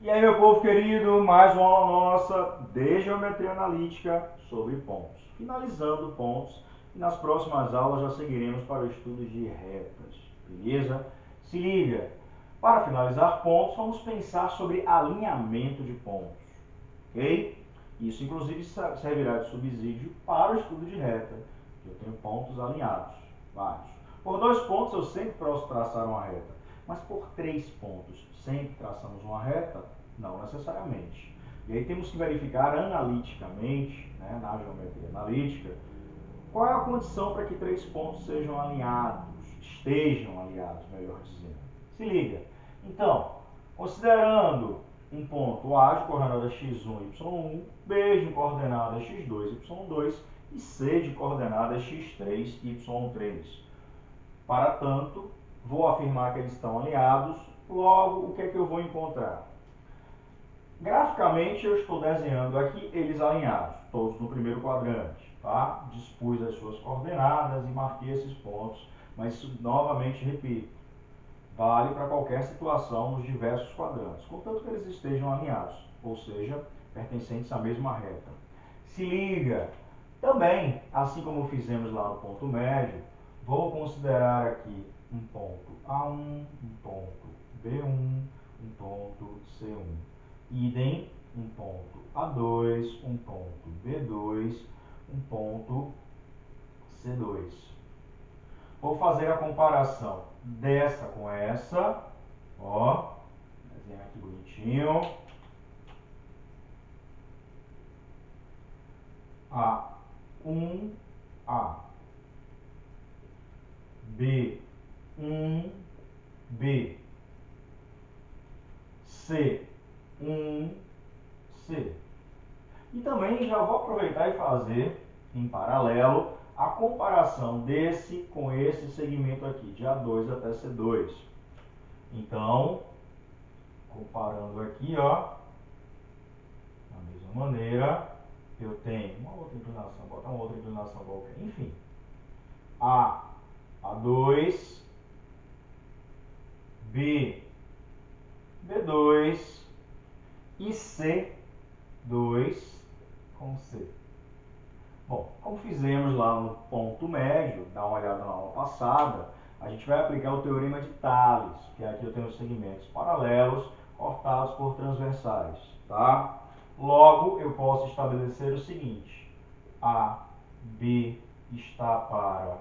E aí, meu povo querido, mais uma aula nossa de geometria analítica sobre pontos. Finalizando pontos, e nas próximas aulas já seguiremos para o estudo de retas, beleza? Se liga, para finalizar pontos, vamos pensar sobre alinhamento de pontos, ok? Isso, inclusive, servirá de subsídio para o estudo de reta. Eu tenho pontos alinhados, vários. Por 2 pontos, eu sempre posso traçar uma reta. Mas por 3 pontos, sempre traçamos uma reta? Não necessariamente. E aí temos que verificar analiticamente, né, na geometria analítica, qual é a condição para que 3 pontos sejam alinhados, estejam alinhados, melhor dizendo. Se liga. Então, considerando um ponto A de coordenada x1, y1, B de coordenada x2, y2 e C de coordenada x3, y3. Para tanto, vou afirmar que eles estão alinhados, logo, o que é que eu vou encontrar? Graficamente, eu estou desenhando aqui eles alinhados, todos no primeiro quadrante, tá? Dispus as suas coordenadas e marquei esses pontos, mas isso, novamente, repito, vale para qualquer situação nos diversos quadrantes, contanto que eles estejam alinhados, ou seja, pertencentes à mesma reta. Se liga! Também, assim como fizemos lá no ponto médio, vou considerar aqui um ponto A1, um ponto B1, um ponto C1. Idem, um ponto A2, um ponto B2, um ponto C2. Vou fazer a comparação dessa com essa. Ó, desenhar aqui bonitinho. A1A, B1B, C1C. E também já vou aproveitar e fazer, em paralelo, a comparação desse com esse segmento aqui, de A2 até C2. Então, comparando aqui, ó, da mesma maneira, eu tenho uma outra inclinação, vou botar uma outra inclinação qualquer, enfim. A2, B, B2 e C2 com C. Bom, como fizemos lá no ponto médio, dá uma olhada na aula passada, a gente vai aplicar o teorema de Tales, que aqui eu tenho os segmentos paralelos cortados por transversais, tá? Logo, eu posso estabelecer o seguinte: AB está para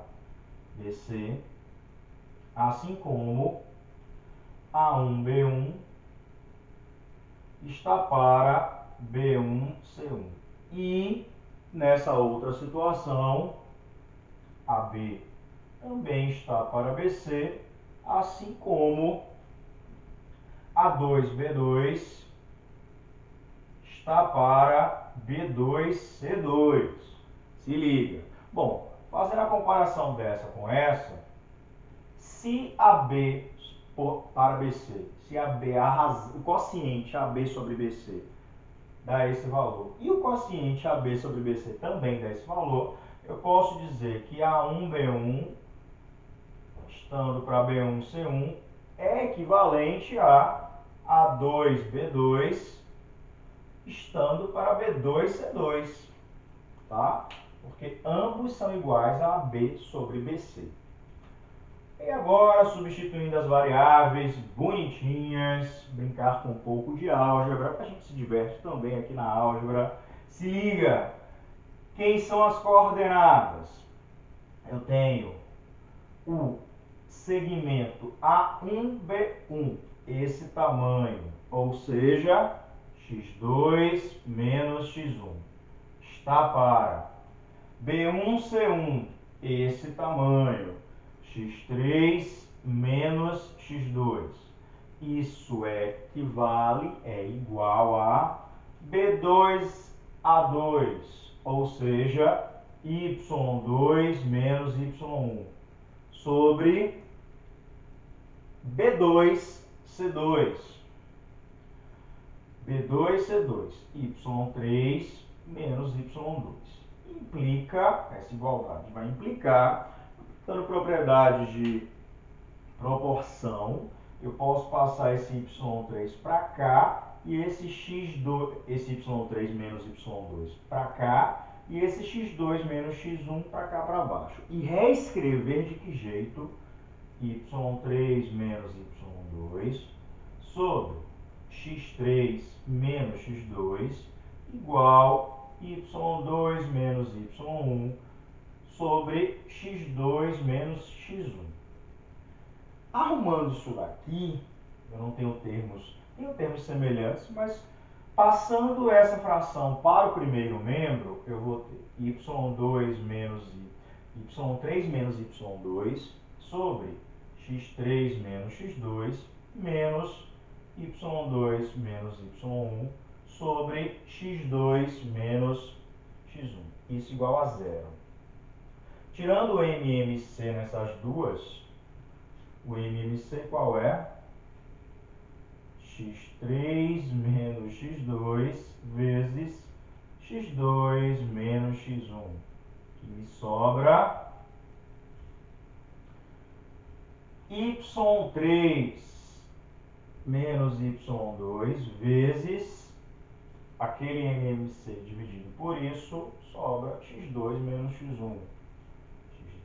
BC, assim como A1, B1 está para B1, C1. E nessa outra situação, AB também está para BC, assim como A2, B2 está para B2, C2. Se liga. Bom, fazendo a comparação dessa com essa, se AB para BC, se AB, o quociente AB sobre BC dá esse valor, e o quociente AB sobre BC também dá esse valor, eu posso dizer que A1, B1, estando para B1, C1, é equivalente a A2, B2, estando para B2, C2, tá? Porque ambos são iguais a AB sobre BC. E agora, substituindo as variáveis bonitinhas, brincar com um pouco de álgebra, a gente se diverte também aqui na álgebra. Se liga! Quem são as coordenadas? Eu tenho o segmento A1B1, esse tamanho, ou seja, x2 menos x1, está para B1C1, esse tamanho, x3 menos x2. Isso equivale, é igual a B2A2, ou seja, y2 menos y1, sobre B2C2. B2C2, y3 menos y2. Implica, essa igualdade vai implicar, dando propriedade de proporção, eu posso passar esse y3 para cá e esse x2, esse y3 menos y2 para cá, e esse x2 menos x1 para cá para baixo. E reescrever de que jeito? y3 menos y2 sobre x3 menos x2 igual y2 menos y1 sobre x2 menos x1. Arrumando isso daqui, eu não tenho termos semelhantes, mas passando essa fração para o primeiro membro, eu vou ter y2 menos y3 menos y2 sobre x3 menos x2 menos y2 menos y1 sobre x2 menos x1. Isso igual a zero. Tirando o MMC nessas duas, o MMC qual é? x3 menos x2 vezes x2 menos x1. Que me sobra y3 menos y2 vezes aquele MMC dividido por isso, sobra x2 menos x1.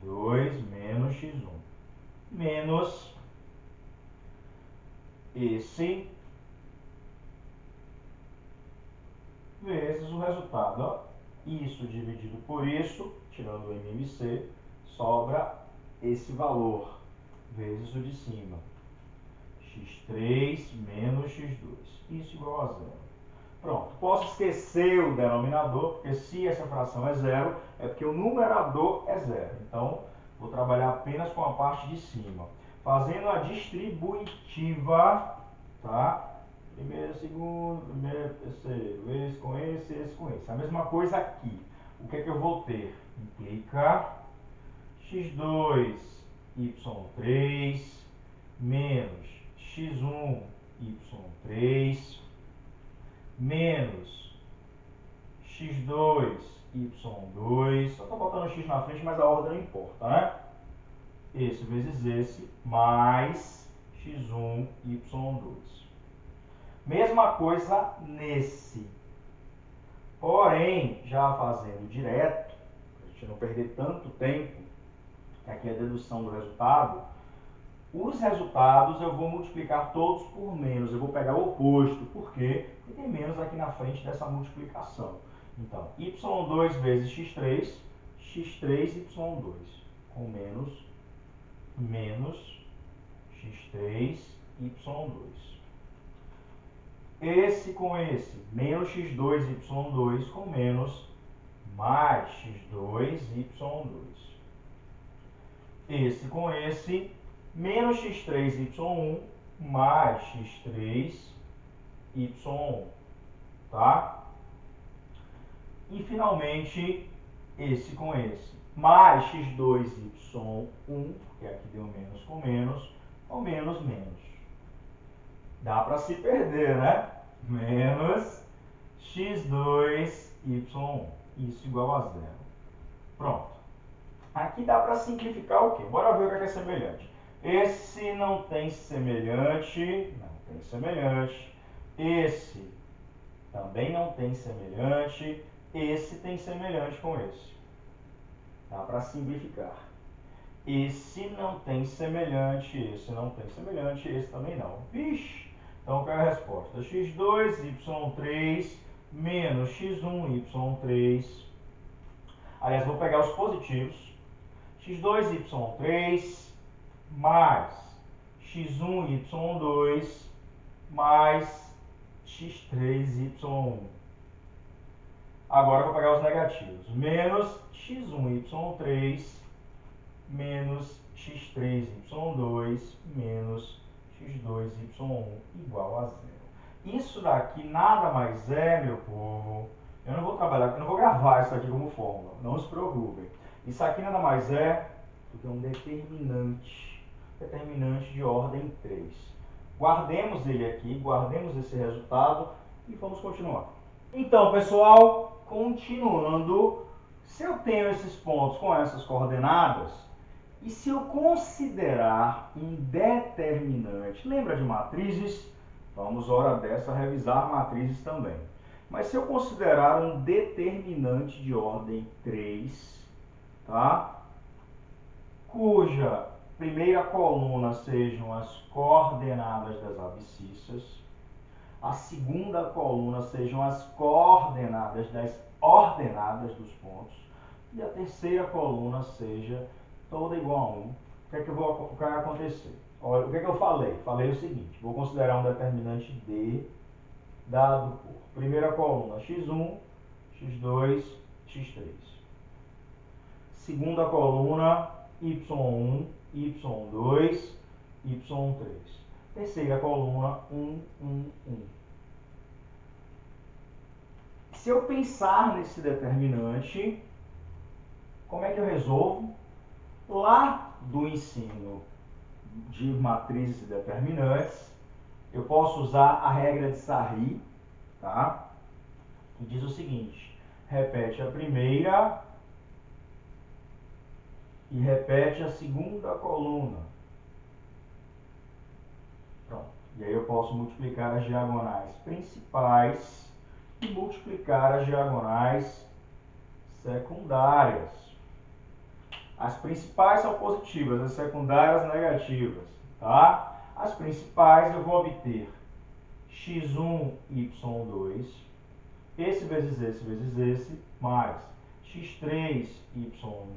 x2 menos x1. Menos esse vezes o resultado. Ó. Isso dividido por isso, tirando o MMC, sobra esse valor, vezes o de cima. x3 menos x2. Isso igual a zero. Pronto. Posso esquecer o denominador, porque se essa fração é zero, é porque o numerador é zero. Então, vou trabalhar apenas com a parte de cima. Fazendo a distributiva, tá? Primeiro, segundo, primeiro, terceiro, esse com esse, esse com esse. A mesma coisa aqui. O que é que eu vou ter? Implica x2, y3, menos x1, y3, menos x2, y2. Só estou botando x na frente, mas a ordem não importa, né? Esse vezes esse, mais x1, y2. Mesma coisa nesse. Porém, já fazendo direto, para a gente não perder tanto tempo, que aqui é a dedução do resultado, os resultados eu vou multiplicar todos por menos. Eu vou pegar o oposto. Por quê? Porque tem menos aqui na frente dessa multiplicação. Então, y2 vezes x3, x3, y2, com menos x3, y2. Esse com esse, menos x2, y2, com menos, mais x2, y2. Esse com esse, menos x3, y1, mais x3, y1. Tá? E, finalmente, esse com esse, mais x2, y1, que aqui deu menos, com menos. Dá para se perder, né? Menos x2, y1. Isso igual a zero. Pronto. Aqui dá para simplificar o quê? Bora ver o que é semelhante. Esse não tem semelhante. Não tem semelhante. Esse também não tem semelhante. Esse tem semelhante com esse. Dá para simplificar. Esse não tem semelhante. Esse não tem semelhante. Esse também não. Vixe! Então, qual é a resposta? x2, y3, menos x1, y3. Aliás, vou pegar os positivos. x2, y3, mais x1, y2, mais x3, y1. Agora, vou pegar os negativos. Menos x1, y3, menos x3, y2, menos x2, y1 igual a zero. Isso daqui nada mais é, meu povo, eu não vou trabalhar, eu não vou gravar isso aqui como fórmula, não se preocupem. Isso aqui nada mais é do que um determinante de ordem 3. Guardemos ele aqui, guardemos esse resultado e vamos continuar. Então, pessoal, continuando, se eu tenho esses pontos com essas coordenadas, e se eu considerar um determinante, lembra de matrizes? Vamos, hora dessa, revisar matrizes também. Mas se eu considerar um determinante de ordem 3, tá? Cuja primeira coluna sejam as coordenadas das abscissas, a segunda coluna sejam as coordenadas das ordenadas dos pontos, e a terceira coluna seja toda igual a 1. O que é que vai acontecer? Olha, o que é que eu falei? Falei o seguinte: vou considerar um determinante D dado por primeira coluna x1, x2, x3. Segunda coluna y1, y2, y3. Terceira coluna 1, 1, 1. Se eu pensar nesse determinante, como é que eu resolvo? Lá do ensino de matrizes e determinantes, eu posso usar a regra de Sarri, tá? Que diz o seguinte: repete a primeira e repete a segunda coluna. Pronto. E aí eu posso multiplicar as diagonais principais e multiplicar as diagonais secundárias. As principais são positivas, as secundárias negativas, tá? As principais eu vou obter x1, y2, esse vezes esse, mais x3, y1,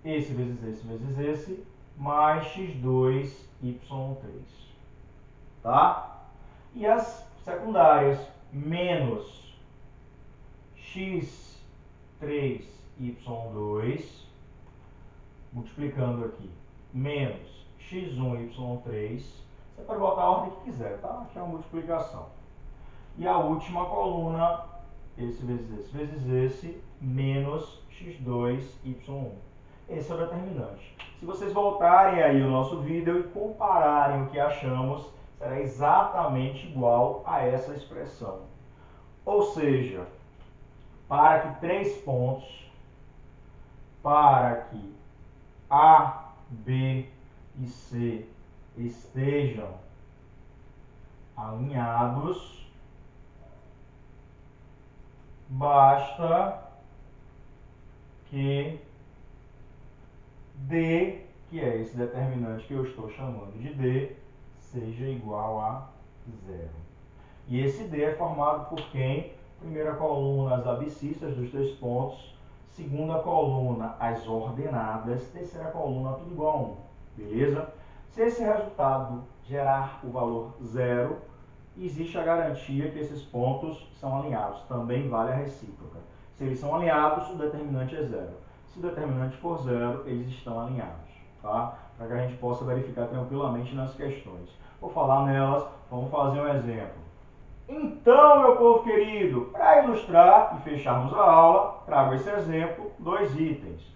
esse vezes esse, mais x2, y3, tá? E as secundárias, menos x3, y2, multiplicando aqui, menos x1, y3, você pode botar a ordem que quiser, tá? Aqui é uma multiplicação. E a última coluna, esse vezes esse, menos x2, y1. Esse é o determinante. Se vocês voltarem aí o nosso vídeo e compararem o que achamos, será exatamente igual a essa expressão. Ou seja, para que 3 pontos, para que A, B e C estejam alinhados, basta que D, que é esse determinante que eu estou chamando de D, seja igual a 0. E esse D é formado por quem? Primeira coluna, as abscissas dos 3 pontos. Segunda coluna, as ordenadas. Terceira coluna, tudo igual a 1. Beleza? Se esse resultado gerar o valor 0, existe a garantia que esses pontos são alinhados. Também vale a recíproca. Se eles são alinhados, o determinante é 0. Se o determinante for 0, eles estão alinhados, tá? Para que a gente possa verificar tranquilamente nas questões. Vou falar nelas, vamos fazer um exemplo. Então, meu povo querido, para ilustrar e fecharmos a aula, trago esse exemplo, 2 itens.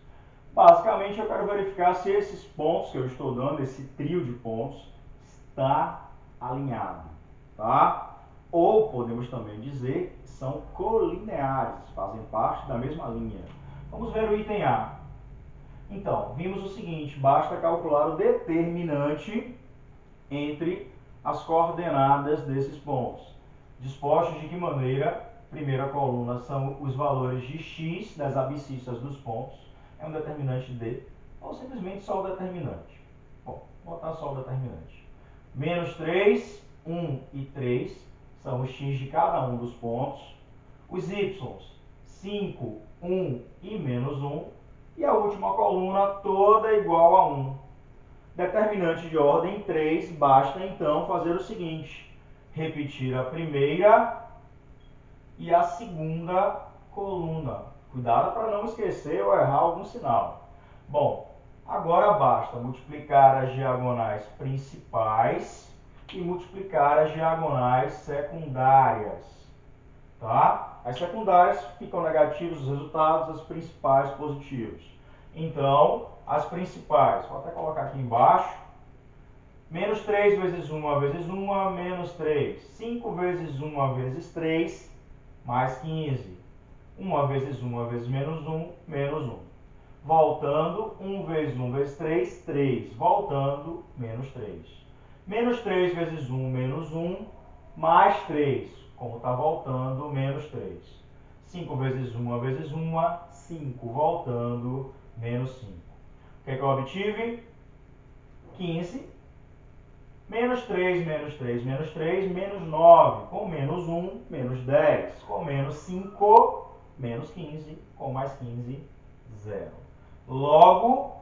Basicamente, eu quero verificar se esses pontos que eu estou dando, esse trio de pontos, está alinhado, tá? Ou podemos também dizer que são colineares, fazem parte da mesma linha. Vamos ver o item A. Então, vimos o seguinte: basta calcular o determinante entre as coordenadas desses pontos. Dispostos de que maneira? Primeira coluna são os valores de x das abscissas dos pontos. É um determinante D, ou simplesmente só o determinante. Bom, vou botar só o determinante. Menos 3, 1 e 3 são os x de cada um dos pontos. Os y, 5, 1 e menos 1. E a última coluna toda igual a 1. Determinante de ordem 3, basta então fazer o seguinte: repetir a primeira e a segunda coluna. Cuidado para não esquecer ou errar algum sinal. Bom, agora basta multiplicar as diagonais principais e multiplicar as diagonais secundárias. Tá? As secundárias ficam negativos os resultados, as principais positivos. Então, as principais, vou até colocar aqui embaixo. Menos 3 vezes 1 vezes 1, menos 3. 5 vezes 1 vezes 3, mais 15. 1 vezes 1 vezes menos 1, menos 1. Voltando, 1 vezes 1 vezes 3, 3. Voltando, menos 3. Menos 3 vezes 1, menos 1, mais 3. Como está voltando, menos 3. 5 vezes 1 vezes 1, 5. Voltando, menos 5. O que é que eu obtive? 15. Menos 3, menos 3, menos 3, menos 9. Com menos 1, menos 10. Com menos 5, menos 15. Com mais 15, 0. Logo,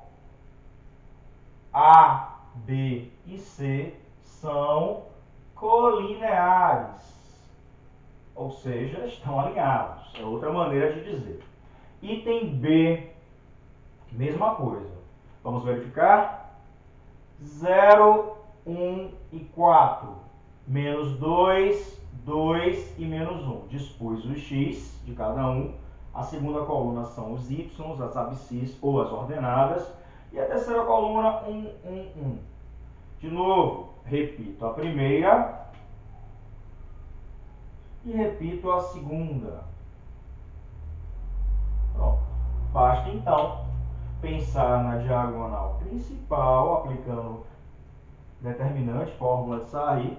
A, B e C são colineares, ou seja, estão alinhados. É outra maneira de dizer. Item B, mesma coisa. Vamos verificar? 0, 1 e 4. Menos 2, 2 e menos 1. Dispus o x de cada um. A segunda coluna são os y, as abscissas ou as ordenadas. E a terceira coluna, 1, 1, 1. De novo, repito a primeira e repito a segunda. Pronto. Basta então pensar na diagonal principal, aplicando determinante, fórmula de Sarri,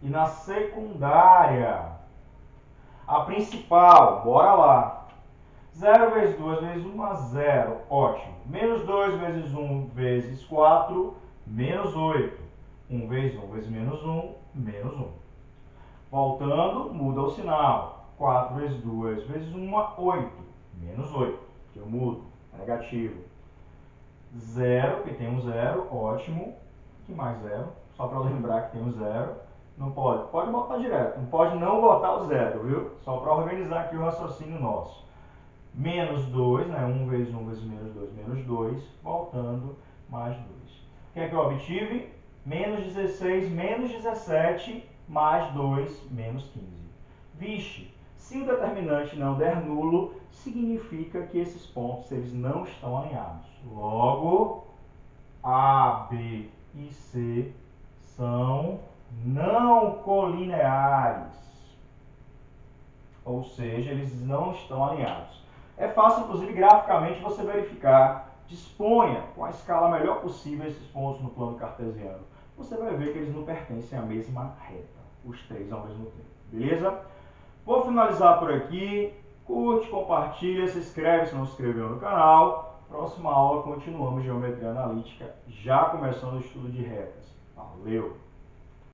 e na secundária, a principal, bora lá. 0 vezes 2 vezes 1, 0, ótimo. Menos 2 vezes 1 vezes 4, menos 8. 1 vezes 1 vezes menos 1, menos 1. Voltando, muda o sinal. 4 vezes 2 vezes 1, 8. Menos 8, que eu mudo, é negativo. 0, que tem um 0, ótimo. Que mais 0? Só para lembrar que tem um 0. Não pode, pode botar direto, não pode não botar o 0, viu? Só para organizar aqui o raciocínio nosso. Menos 2, né? 1 vezes 1 vezes menos 2, voltando, mais 2. O que é que eu obtive? Menos 16, menos 17, mais 2, menos 15. Vixe, se o determinante não der nulo, significa que esses pontos eles não estão alinhados. Logo, A, B e C são não colineares. Ou seja, eles não estão alinhados. É fácil, inclusive, graficamente você verificar. Disponha com a escala melhor possível esses pontos no plano cartesiano. Você vai ver que eles não pertencem à mesma reta, os três ao mesmo tempo. Beleza? Vou finalizar por aqui. Curte, compartilha, se inscreve se não se inscreveu no canal. Próxima aula continuamos geometria analítica, já começando o estudo de retas. Valeu!